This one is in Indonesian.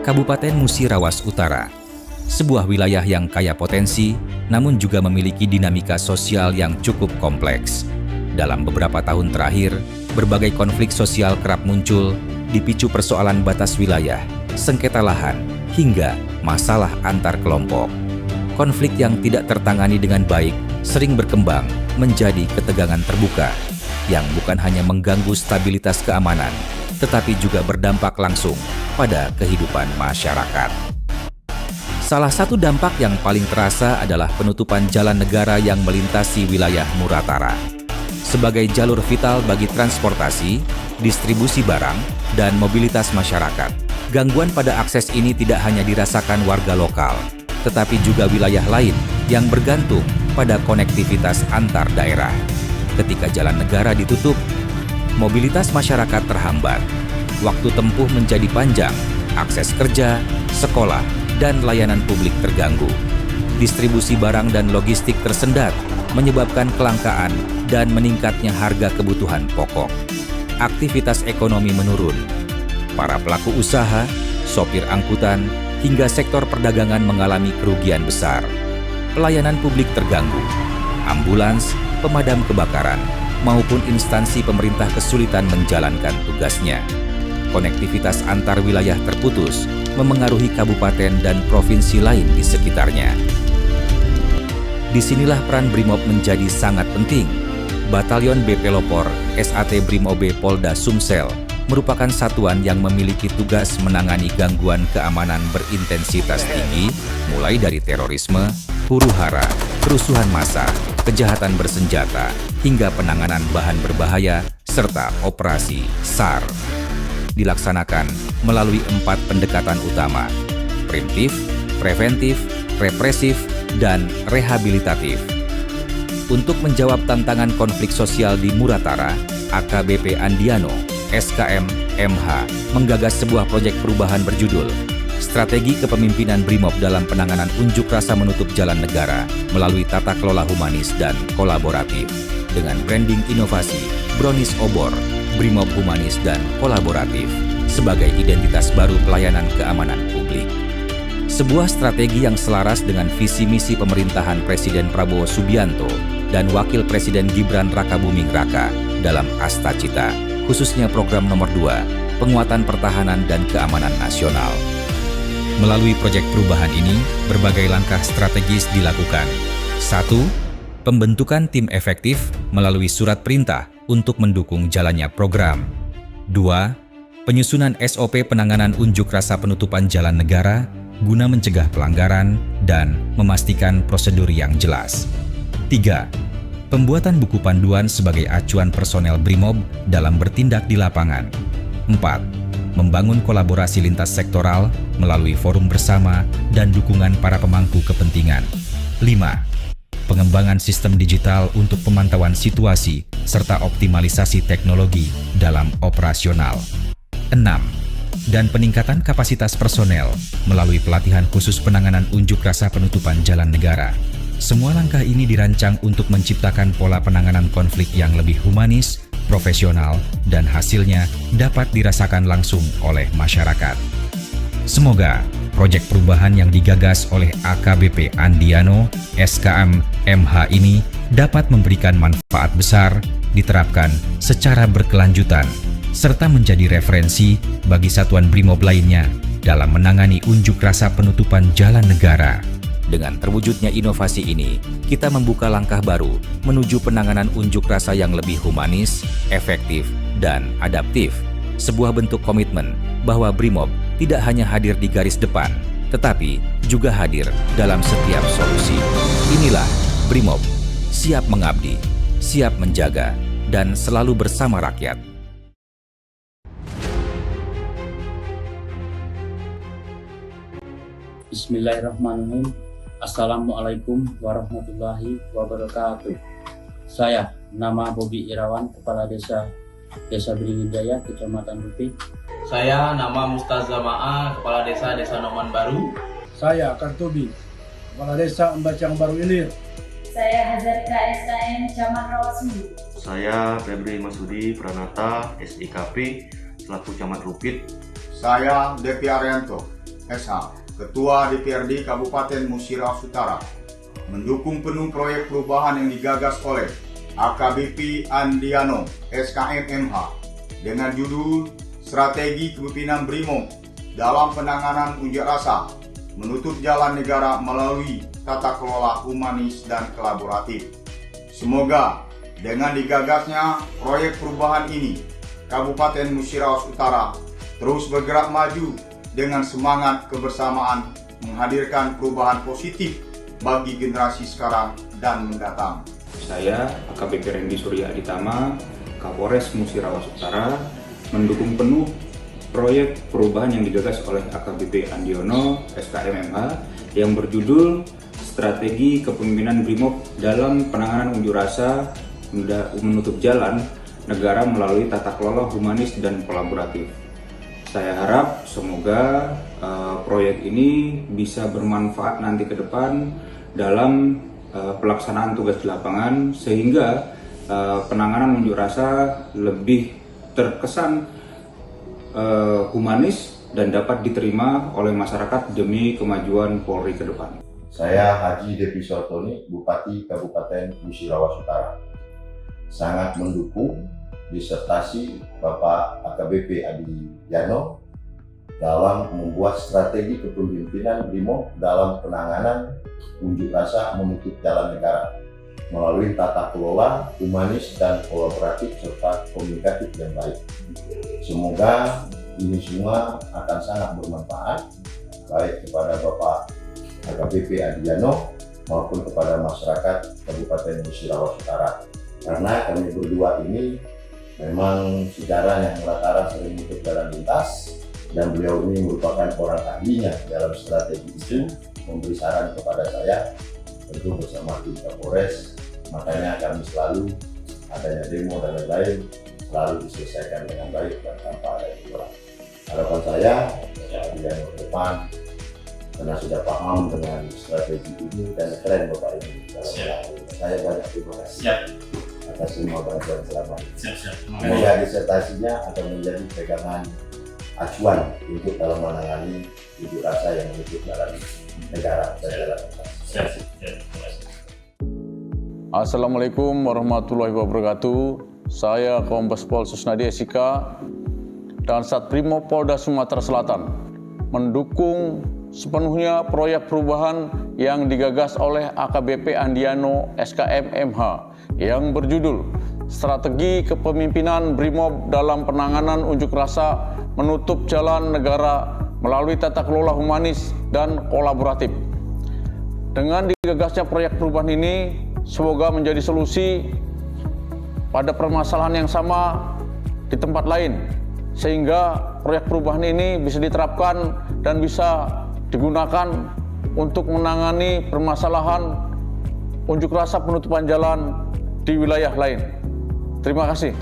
Kabupaten Musirawas Utara, sebuah wilayah yang kaya potensi, namun juga memiliki dinamika sosial yang cukup kompleks. Dalam beberapa tahun terakhir, berbagai konflik sosial kerap muncul, dipicu persoalan batas wilayah, sengketa lahan, hingga masalah antar kelompok. Konflik yang tidak tertangani dengan baik sering berkembang menjadi ketegangan terbuka, yang bukan hanya mengganggu stabilitas keamanan, tetapi juga berdampak langsung pada kehidupan masyarakat. Salah satu dampak yang paling terasa adalah penutupan jalan negara yang melintasi wilayah Muratara. Sebagai jalur vital bagi transportasi, distribusi barang, dan mobilitas masyarakat, gangguan pada akses ini tidak hanya dirasakan warga lokal, tetapi juga wilayah lain yang bergantung pada konektivitas antar daerah. Ketika jalan negara ditutup, mobilitas masyarakat terhambat, waktu tempuh menjadi panjang, akses kerja, sekolah, dan layanan publik terganggu. Distribusi barang dan logistik tersendat, menyebabkan kelangkaan dan meningkatnya harga kebutuhan pokok. Aktivitas ekonomi menurun. Para pelaku usaha, sopir angkutan, hingga sektor perdagangan mengalami kerugian besar. Pelayanan publik terganggu. Ambulans, pemadam kebakaran, maupun instansi pemerintah kesulitan menjalankan tugasnya. Konektivitas antar wilayah terputus, memengaruhi kabupaten dan provinsi lain di sekitarnya. Disinilah peran Brimob menjadi sangat penting. Batalion B Pelopor SAT Brimob Polda Sumsel merupakan satuan yang memiliki tugas menangani gangguan keamanan berintensitas tinggi, mulai dari terorisme, huru-hara, kerusuhan massa, kejahatan bersenjata, hingga penanganan bahan berbahaya, serta operasi SAR. Dilaksanakan melalui 4 pendekatan utama: preventif, preventif, represif, dan rehabilitatif. Untuk menjawab tantangan konflik sosial di Muratara, AKBP Andiano, SKM, MH, menggagas sebuah proyek perubahan berjudul Strategi Kepemimpinan Brimob dalam Penanganan Unjuk Rasa Menutup Jalan Negara melalui tata kelola humanis dan kolaboratif. Dengan branding inovasi, Brownies Obor, Brimob Humanis dan Kolaboratif, sebagai identitas baru pelayanan keamanan publik. Sebuah strategi yang selaras dengan visi misi pemerintahan Presiden Prabowo Subianto dan Wakil Presiden Gibran Rakabuming Raka dalam Asta Cita, khususnya program nomor 2, penguatan pertahanan dan keamanan nasional. Melalui proyek perubahan ini, berbagai langkah strategis dilakukan. 1. Pembentukan tim efektif melalui surat perintah untuk mendukung jalannya program. 2. Penyusunan SOP penanganan unjuk rasa penutupan jalan negara guna mencegah pelanggaran dan memastikan prosedur yang jelas. 3. Pembuatan buku panduan sebagai acuan personel Brimob dalam bertindak di lapangan. 4. Membangun kolaborasi lintas sektoral melalui forum bersama dan dukungan para pemangku kepentingan. 5. Pengembangan sistem digital untuk pemantauan situasi serta optimalisasi teknologi dalam operasional. 6. Dan peningkatan kapasitas personel melalui pelatihan khusus penanganan unjuk rasa penutupan jalan negara. Semua langkah ini dirancang untuk menciptakan pola penanganan konflik yang lebih humanis, profesional, dan hasilnya dapat dirasakan langsung oleh masyarakat. Semoga proyek perubahan yang digagas oleh AKBP Andiano, SKM, MH ini dapat memberikan manfaat besar, diterapkan secara berkelanjutan, serta menjadi referensi bagi satuan Brimob lainnya dalam menangani unjuk rasa penutupan jalan negara. Dengan terwujudnya inovasi ini, kita membuka langkah baru menuju penanganan unjuk rasa yang lebih humanis, efektif, dan adaptif. Sebuah bentuk komitmen bahwa Brimob tidak hanya hadir di garis depan, tetapi juga hadir dalam setiap solusi. Inilah Brimob, siap mengabdi, siap menjaga, dan selalu bersama rakyat. Bismillahirrahmanirrahim. Assalamualaikum warahmatullahi wabarakatuh. Saya, nama Bobi Irawan, Kepala Desa Beringindaya, Kecamatan Rupi. Saya, nama Mustaza Ma'a, Kepala Desa Noman Baru. Saya, Kartobi, Kepala Desa Embacang Baru Ilir. Saya, Hazarika SKM, Camat Rawasulu. Saya, Febri Masudi Pranata, SIKP, selaku Camat Rupit. Saya, Devi Arianto, SH, Ketua DPRD Kabupaten Musirawas Utara, mendukung penuh proyek perubahan yang digagas oleh AKBP Andiano SKM MH dengan judul Strategi Kepemimpinan BRIMOB dalam Penanganan Unjuk Rasa Menutup Jalan Negara Melalui Tata Kelola Humanis dan Kolaboratif. Semoga dengan digagasnya proyek perubahan ini, Kabupaten Musirawas Utara terus bergerak maju dengan semangat kebersamaan menghadirkan perubahan positif bagi generasi sekarang dan mendatang. Saya, AKBP Rendy Surya Aditama, Kapolres Musirawas Utara, mendukung penuh proyek perubahan yang digagas oleh AKBP Andiono SKM MH yang berjudul Strategi Kepemimpinan BRIMOB dalam Penanganan Unjuk Rasa Menutup Jalan Negara Melalui Tata Kelola Humanis dan Kolaboratif. Saya harap semoga proyek ini bisa bermanfaat nanti ke depan dalam pelaksanaan tugas di lapangan sehingga penanganan unjuk rasa lebih terkesan humanis dan dapat diterima oleh masyarakat demi kemajuan Polri ke depan. Saya Haji Devi Sortoni, Bupati Kabupaten Musirawas Utara, sangat mendukung disertasi Bapak AKBP Adiano dalam membuat strategi kepemimpinan BRIMOB dalam penanganan unjuk rasa menutup jalan negara melalui tata kelola humanis dan kolaboratif serta komunikatif yang baik. Semoga ini semua akan sangat bermanfaat baik kepada Bapak AKBP Adiano maupun kepada masyarakat Kabupaten Musirawas Utara, karena kami berdua ini memang sejarah yang rata-rata sering ikut jalan lintas dan beliau ini merupakan orang ahlinya dalam strategi itu, memberi saran kepada saya tentu bersama tim Kapolres. Makanya kami selalu adanya demo dan lain-lain selalu diselesaikan dengan baik dan tanpa ada kurang. Harapan saya yang ke depan karena sudah paham dengan strategi ini dan keren Bapak ini dalam melakukan. Saya banyak terima kasih atas semua bantuan selama ini. Semoga disertasinya akan menjadi pegangan acuan untuk dalam menangani unjuk rasa yang menutup jalan negara dan jalan bangsa. Assalamualaikum warahmatullahi wabarakatuh. Saya Kombes Pol Susnadi SIK dan Satbrimob Polda Sumatera Selatan mendukung sepenuhnya proyek perubahan yang digagas oleh AKBP Andiano SKM MH yang berjudul Strategi Kepemimpinan BRIMOB dalam Penanganan Unjuk Rasa Menutup Jalan Negara Melalui Tata Kelola Humanis dan Kolaboratif. Dengan digagasnya proyek perubahan ini, semoga menjadi solusi pada permasalahan yang sama di tempat lain, sehingga proyek perubahan ini bisa diterapkan dan bisa digunakan untuk menangani permasalahan unjuk rasa penutupan jalan di wilayah lain. Terima kasih.